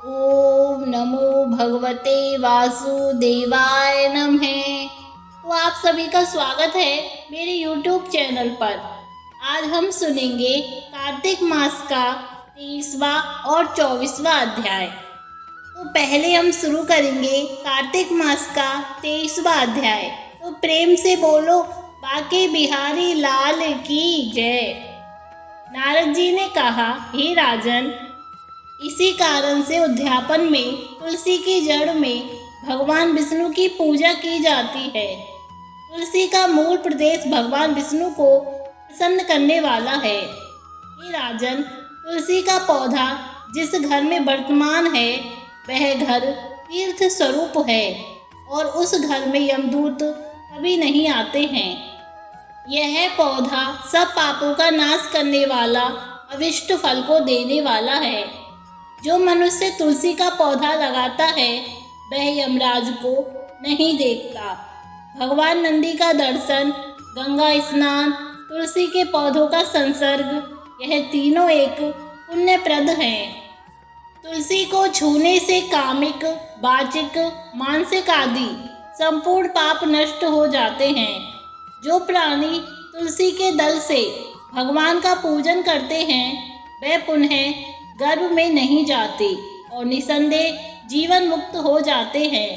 ओम नमो भगवते वासुदेवाय नमः। तो आप सभी का स्वागत है मेरे YouTube चैनल पर। आज हम सुनेंगे कार्तिक मास का 23वां और 24वां अध्याय। तो पहले हम शुरू करेंगे कार्तिक मास का 23वां अध्याय। तो प्रेम से बोलो बाके बिहारी लाल की जय। नारद जी ने कहा, हे राजन, इसी कारण से उद्यापन में तुलसी की जड़ में भगवान विष्णु की पूजा की जाती है। तुलसी का मूल प्रदेश भगवान विष्णु को प्रसन्न करने वाला है। ये राजन, तुलसी का पौधा जिस घर में वर्तमान है वह घर तीर्थ स्वरूप है और उस घर में यमदूत कभी नहीं आते हैं। यह पौधा सब पापों का नाश करने वाला अविष्ट फल को देने वाला है। जो मनुष्य तुलसी का पौधा लगाता है वह यमराज को नहीं देखता। भगवान नंदी का दर्शन, गंगा स्नान, तुलसी के पौधों का संसर्ग, यह तीनों एक पुण्यप्रद हैं। तुलसी को छूने से कामिक, वाचिक, मानसिक आदि संपूर्ण पाप नष्ट हो जाते हैं। जो प्राणी तुलसी के दल से भगवान का पूजन करते हैं वे पुनः गर्भ में नहीं जाते और निसंदेह जीवन मुक्त हो जाते हैं।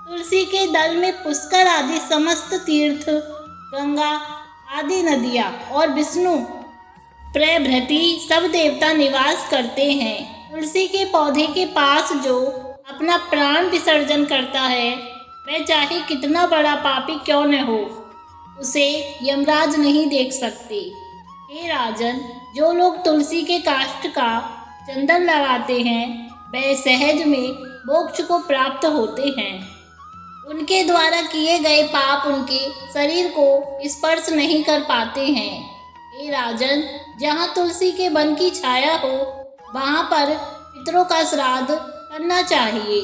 तुलसी के दल में पुष्कर आदि समस्त तीर्थ, गंगा आदि नदियाँ और विष्णु प्रभृति सब देवता निवास करते हैं। तुलसी के पौधे के पास जो अपना प्राण विसर्जन करता है वह चाहे कितना बड़ा पापी क्यों न हो, उसे यमराज नहीं देख सकते। हे राजन, जो लोग तुलसी के काष्ठ का चंदन लगाते हैं वह सहज में मोक्ष को प्राप्त होते हैं। उनके द्वारा किए गए पाप उनके शरीर को स्पर्श नहीं कर पाते हैं। हे राजन, जहाँ तुलसी के वन की छाया हो वहाँ पर पितरों का श्राद्ध करना चाहिए।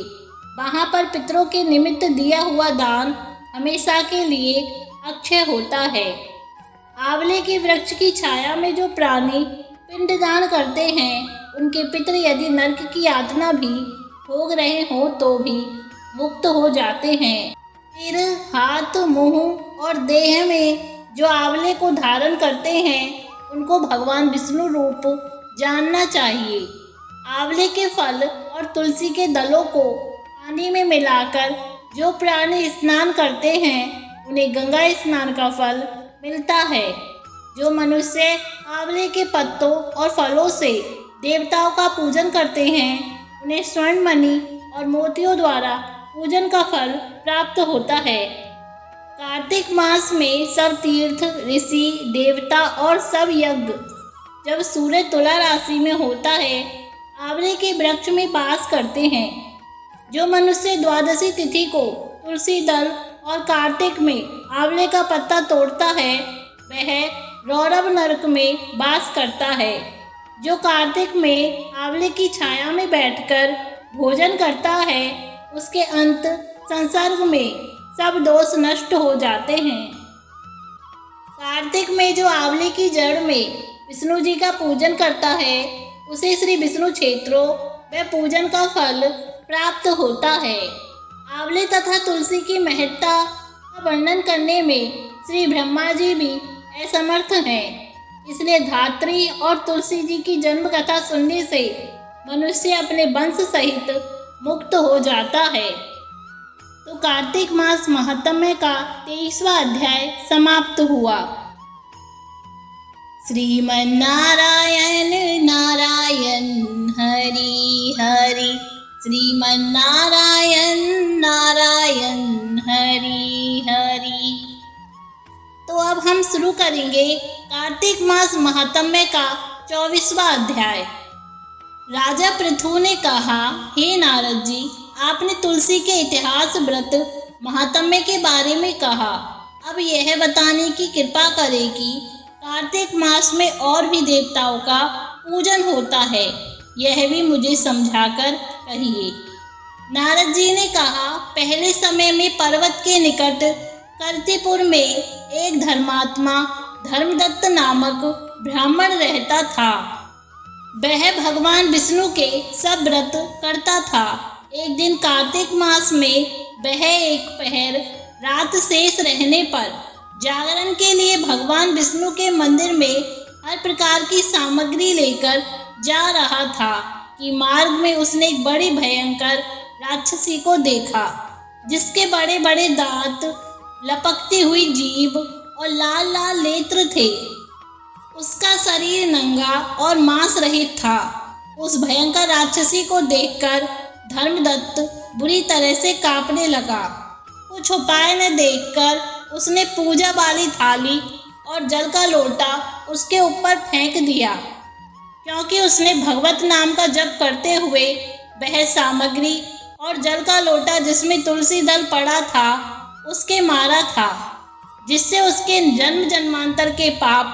वहाँ पर पितरों के निमित्त दिया हुआ दान हमेशा के लिए अक्षय होता है। आंवले के वृक्ष की छाया में जो प्राणी पिंडदान करते हैं उनके पितर यदि नरक की यातना भी भोग रहे हो तो भी मुक्त हो जाते हैं। सिर, हाथ, मुंह और देह में जो आंवले को धारण करते हैं उनको भगवान विष्णु रूप जानना चाहिए। आंवले के फल और तुलसी के दलों को पानी में मिलाकर जो प्राणी स्नान करते हैं उन्हें गंगा स्नान का फल मिलता है। जो मनुष्य आंवले के पत्तों और फलों से देवताओं का पूजन करते हैं उन्हें स्वर्ण मणि और मोतियों द्वारा पूजन का फल प्राप्त होता है। कार्तिक मास में सब तीर्थ, ऋषि, देवता और सब यज्ञ जब सूर्य तुला राशि में होता है आंवले के वृक्ष में वास करते हैं। जो मनुष्य द्वादशी तिथि को तुलसी दल और कार्तिक में आंवले का पत्ता तोड़ता है वह रौरव नरक में वास करता है। जो कार्तिक में आंवले की छाया में बैठकर भोजन करता है उसके अंत संसर्ग में सब दोष नष्ट हो जाते हैं। कार्तिक में जो आंवले की जड़ में विष्णु जी का पूजन करता है उसे श्री विष्णु क्षेत्रों व पूजन का फल प्राप्त होता है। आंवले तथा तुलसी की महत्ता का वर्णन करने में श्री ब्रह्मा जी भी असमर्थ हैं। इसलिए धात्री और तुलसी जी की जन्म कथा सुनने से मनुष्य अपने वंश सहित मुक्त हो जाता है। तो कार्तिक मास महात्म्य का 23वां अध्याय समाप्त हुआ। श्रीमन्नारायण नारायण हरि हरि, श्रीमन्नारायण नारायण हरि हरि। तो अब हम शुरू करेंगे कार्तिक मास महात्म्य का 24वां अध्याय। राजा पृथु ने कहा, हे नारद जी, आपने तुलसी के इतिहास, व्रत, महात्म्य के बारे में कहा। अब यह बताने की कृपा करें कि कार्तिक मास में और भी देवताओं का पूजन होता है, यह भी मुझे समझाकर कहिए। नारद जी ने कहा, पहले समय में पर्वत के निकट कर्तिपुर में एक धर्मात्मा धर्मदत्त नामक ब्राह्मण रहता था। वह भगवान विष्णु के सब व्रत करता था। एक दिन कार्तिक मास में वह एक पहर रात शेष रहने पर जागरण के लिए भगवान विष्णु के मंदिर में हर प्रकार की सामग्री लेकर जा रहा था कि मार्ग में उसने एक बड़ी भयंकर राक्षसी को देखा, जिसके बड़े बड़े दांत, लपकती हुई जीभ और लाल लाल नेत्र थे। उसका शरीर नंगा और मांस रहित था। उस भयंकर राक्षसी को देखकर धर्मदत्त बुरी तरह से कांपने लगा। कुछ उपाय न देखकर उसने पूजा वाली थाली और जल का लोटा उसके ऊपर फेंक दिया, क्योंकि उसने भगवत नाम का जप करते हुए वह सामग्री और जल का लोटा जिसमें तुलसी दल पड़ा था उसके मारा था, जिससे उसके जन्म जन्मांतर के पाप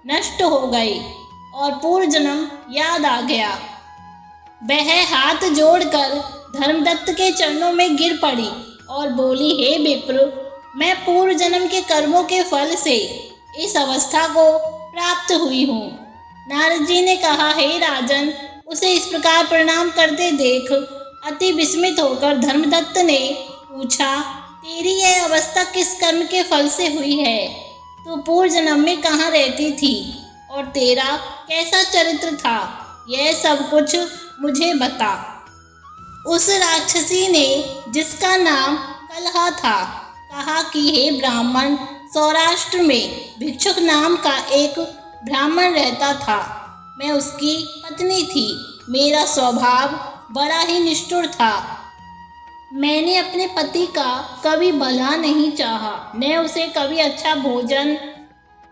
नष्ट हो गए और पूर्व जन्म याद आ गया। वह हाथ जोड़कर धर्मदत्त के चरणों में गिर पड़ी और बोली, हे विप्र, मैं पूर्व जन्म के कर्मों के फल से इस अवस्था को प्राप्त हुई हूँ। नारद जी ने कहा, हे राजन, उसे इस प्रकार प्रणाम करते देख अति विस्मित होकर धर्मदत्त ने पूछा, तेरी यह अवस्था किस कर्म के फल से हुई है? तू पूर्व जन्म में कहाँ रहती थी और तेरा कैसा चरित्र था? यह सब कुछ मुझे बता। उस राक्षसी ने, जिसका नाम कलहा था, कहा कि हे ब्राह्मण, सौराष्ट्र में भिक्षुक नाम का एक ब्राह्मण रहता था। मैं उसकी पत्नी थी। मेरा स्वभाव बड़ा ही निष्ठुर था। मैंने अपने पति का कभी भला नहीं चाहा, न उसे कभी अच्छा भोजन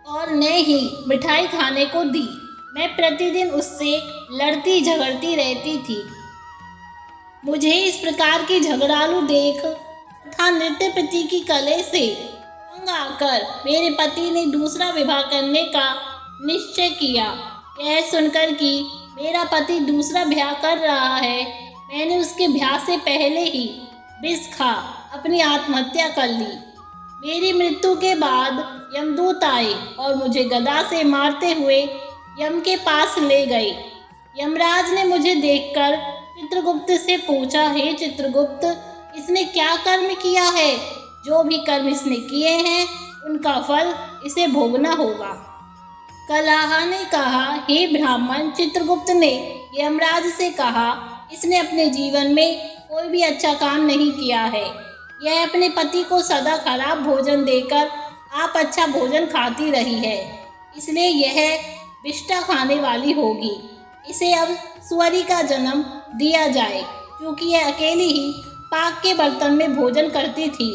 और न ही मिठाई खाने को दी। मैं प्रतिदिन उससे लड़ती झगड़ती रहती थी। मुझे इस प्रकार की झगड़ालू देख तथा नृत्य प्रति की कले से तंग आकर मेरे पति ने दूसरा विवाह करने का निश्चय किया। यह सुनकर कि मेरा पति दूसरा ब्याह कर रहा है, मैंने उसके ब्याह से पहले ही विष खा अपनी आत्महत्या कर ली। मेरी मृत्यु के बाद यमदूत आए और मुझे गदा से मारते हुए यम के पास ले गए। यमराज ने मुझे देखकर चित्रगुप्त से पूछा, हे चित्रगुप्त, इसने क्या कर्म किया है? जो भी कर्म इसने किए हैं उनका फल इसे भोगना होगा। कलहा ने कहा, हे ब्राह्मण, चित्रगुप्त ने यमराज से कहा, इसने अपने जीवन में कोई भी अच्छा काम नहीं किया है। यह अपने पति को सदा खराब भोजन देकर आप अच्छा भोजन खाती रही है, इसलिए यह विष्ठा खाने वाली होगी। इसे अब सुअरी का जन्म दिया जाए, क्योंकि यह अकेली ही पाक के बर्तन में भोजन करती थी,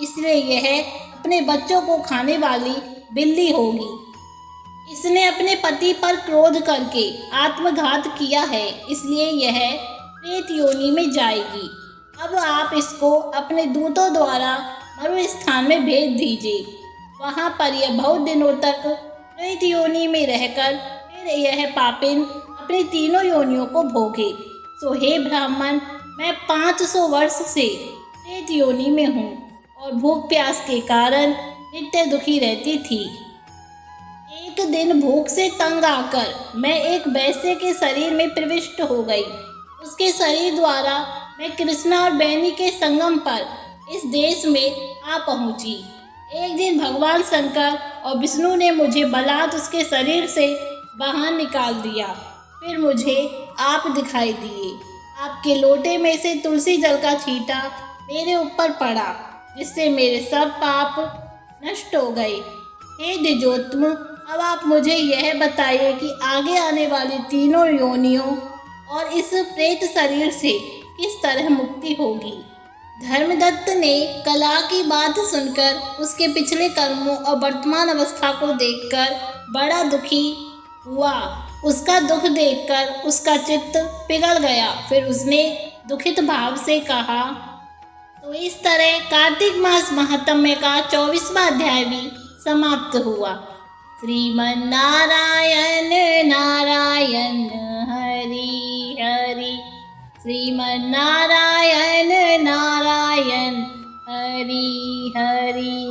इसलिए यह अपने बच्चों को खाने वाली बिल्ली होगी। इसने अपने पति पर क्रोध करके आत्मघात किया है, इसलिए यह प्रेत योनि में जाएगी। अब आप इसको अपने दूतों द्वारा मरु स्थान में भेज दीजिए। वहाँ पर यह बहुत दिनों तक प्रेत योनि में रहकर फिर यह पापिन अपनी तीनों योनियों को भोगे। सो हे ब्राह्मण, मैं 500 वर्ष से प्रेत योनि में हूँ और भूख प्यास के कारण नित्य दुखी रहती थी। एक दिन भूख से तंग आकर मैं एक वैश्य के शरीर में प्रविष्ट हो गई। उसके शरीर द्वारा मैं कृष्णा और बैनी के संगम पर इस देश में आ पहुंची। एक दिन भगवान शंकर और विष्णु ने मुझे बलात् उसके शरीर से बाहर निकाल दिया। फिर मुझे आप दिखाई दिए। आपके लोटे में से तुलसी जल का छींटा मेरे ऊपर पड़ा, जिससे मेरे सब पाप नष्ट हो गए। हे द्विजोत्तम, अब आप मुझे यह बताइए कि आगे आने वाली तीनों योनियों और इस प्रेत शरीर से किस तरह मुक्ति होगी। धर्मदत्त ने कलहा की बात सुनकर उसके पिछले कर्मों और वर्तमान अवस्था को देखकर बड़ा दुखी हुआ। उसका दुख देखकर उसका चित्त पिघल गया। फिर उसने दुखित भाव से कहा, तो इस तरह कार्तिक मास महात्म्य का 24वां अध्याय भी समाप्त हुआ। श्रीमन नारायण नारायण हरि हरि, श्रीमन नारायण नारायण हरि हरि।